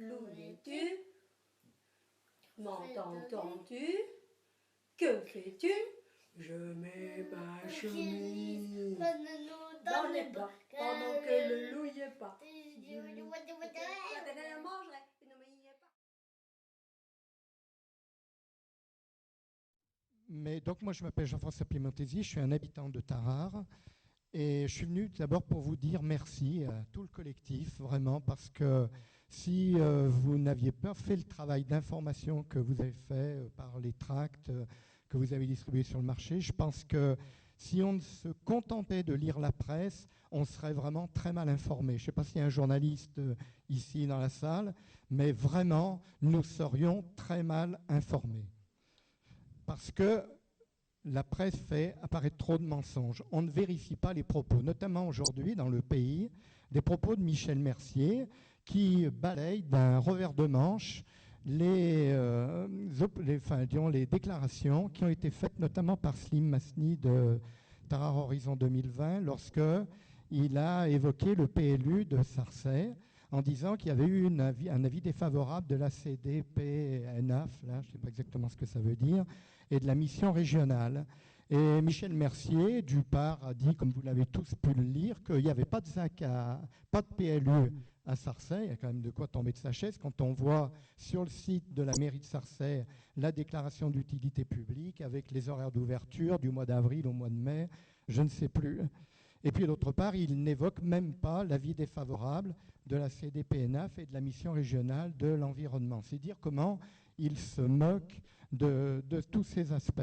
Louis-tu? M'entends-tu? Que fais-tu? Je mets ma chemise Dans les bras, pendant que le loup y est pas. Mais donc moi je m'appelle Jean-François Piemontesi, je suis un habitant de Tarare et je suis venu d'abord pour vous dire merci à tout le collectif, vraiment, parce que si vous n'aviez pas fait le travail d'information que vous avez fait par les tracts que vous avez distribués sur le marché, je pense que si on se contentait de lire la presse, on serait vraiment très mal informé. Je ne sais pas s'il y a un journaliste ici dans la salle, mais vraiment, nous serions très mal informés. Parce que la presse fait apparaître trop de mensonges. On ne vérifie pas les propos, notamment aujourd'hui dans le pays, des propos de Michel Mercier qui balaye d'un revers de manche les déclarations qui ont été faites notamment par Slim Masni de Tarare Horizon 2020 lorsque il a évoqué le PLU de Sarcey en disant qu'il y avait eu un avis défavorable de la CDPNAF, là, je ne sais pas exactement ce que ça veut dire, et de la mission régionale. Et Michel Mercier, du part, a dit, comme vous l'avez tous pu le lire, qu'il n'y avait pas de ZAC, pas de PLU à Sarcey. Il y a quand même de quoi tomber de sa chaise quand on voit sur le site de la mairie de Sarcey la déclaration d'utilité publique avec les horaires d'ouverture du mois d'avril au mois de mai, je ne sais plus. Et puis d'autre part, il n'évoque même pas l'avis défavorable de la CDPNAF et de la mission régionale de l'environnement. C'est dire comment il se moque de tous ces aspects.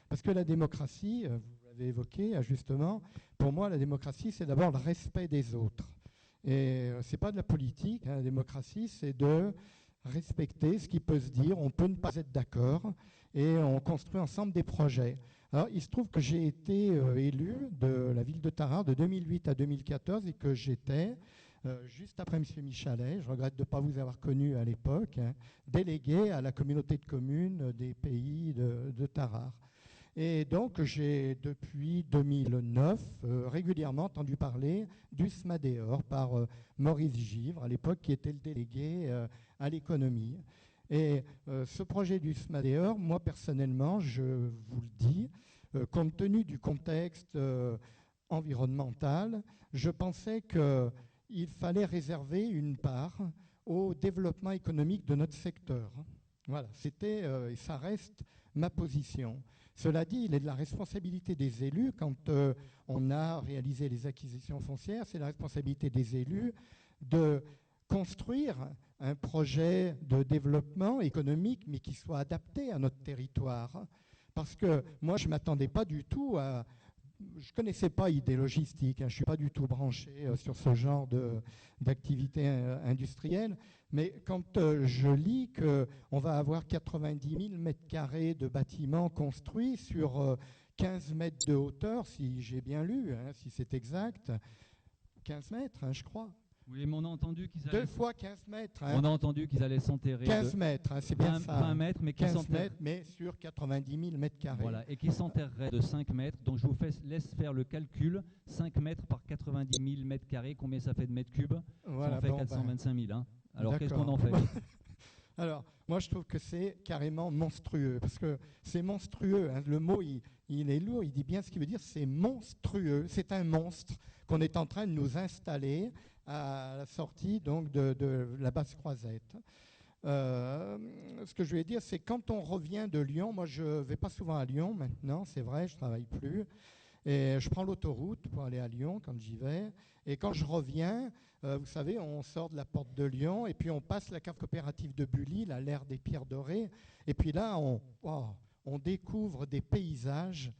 Parce que la démocratie, vous l'avez évoqué justement, pour moi la démocratie c'est d'abord le respect des autres. Et ce n'est pas de la politique, la démocratie c'est de respecter ce qui peut se dire, on peut ne pas être d'accord et on construit ensemble des projets. Alors, il se trouve que j'ai été élu de la ville de Tarare de 2008 à 2014 et que j'étais, juste après M. Michalet, je regrette de ne pas vous avoir connu à l'époque, délégué à la communauté de communes des pays de Tarare. Et donc, j'ai, depuis 2009, régulièrement entendu parler du SMADEOR par Maurice Givre, à l'époque, qui était le délégué à l'économie. Et ce projet du SMADEOR, moi personnellement, je vous le dis, compte tenu du contexte environnemental, je pensais qu'il fallait réserver une part au développement économique de notre secteur. Voilà, c'était et ça reste ma position. Cela dit, il est de la responsabilité des élus, quand on a réalisé les acquisitions foncières, c'est la responsabilité des élus de construire un projet de développement économique, mais qui soit adapté à notre territoire. Parce que moi, je ne m'attendais pas du tout à... Je ne connaissais pas idée logistique, je ne suis pas du tout branché sur ce genre d'activité industrielle, mais quand je lis qu'on va avoir 90 000 mètres carrés de bâtiments construits sur 15 mètres de hauteur, si j'ai bien lu, si c'est exact, 15 mètres, je crois. Oui, mais on a entendu qu'ils allaient... 2 fois 15 mètres. On a entendu qu'ils allaient s'enterrer... 15 mètres, c'est bien ça. 20 mètres, mais 15 mètres, mais sur 90 000 mètres carrés. Voilà, et qui s'enterrerait de 5 mètres. Donc je vous laisse faire le calcul. 5 mètres par 90 000 mètres carrés, combien ça fait de mètres cubes? Voilà, ça en fait 425 000. Hein. Alors qu'est-ce qu'on en fait? Alors, moi je trouve que c'est carrément monstrueux, parce que c'est monstrueux. Le mot, il est lourd, il dit bien ce qu'il veut dire, c'est monstrueux. C'est un monstre qu'on est en train de nous installer à la sortie donc, de la Basse-Croisette. Ce que je vais dire, c'est quand on revient de Lyon, moi je ne vais pas souvent à Lyon maintenant, c'est vrai, je ne travaille plus, et je prends l'autoroute pour aller à Lyon quand j'y vais, et quand je reviens, vous savez, on sort de la porte de Lyon, et puis on passe la cave coopérative de Bully, l'ère des pierres dorées, et puis là, on découvre des paysages,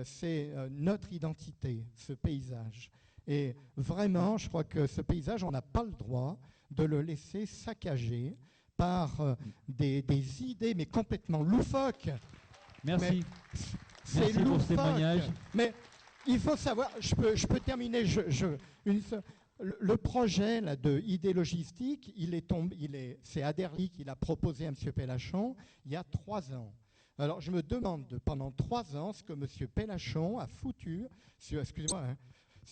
c'est notre identité, ce paysage. Et vraiment, je crois que ce paysage, on n'a pas le droit de le laisser saccager par des idées, mais complètement loufoques. Merci. C'est pour ce témoignage. Mais il faut savoir, je peux terminer, le projet là, de idée logistique, c'est Aderly qui l'a proposé à M. Pellachon il y a 3 ans. Alors je me demande pendant 3 ans ce que M. Pellachon a foutu, excusez-moi,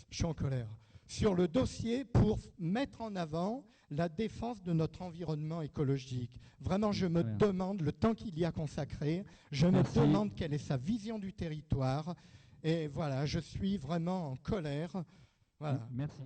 je suis en colère, sur le dossier pour mettre en avant la défense de notre environnement écologique. Vraiment, je me demande le temps qu'il y a consacré, je me demande quelle est sa vision du territoire. Et voilà, je suis vraiment en colère. Voilà. Merci.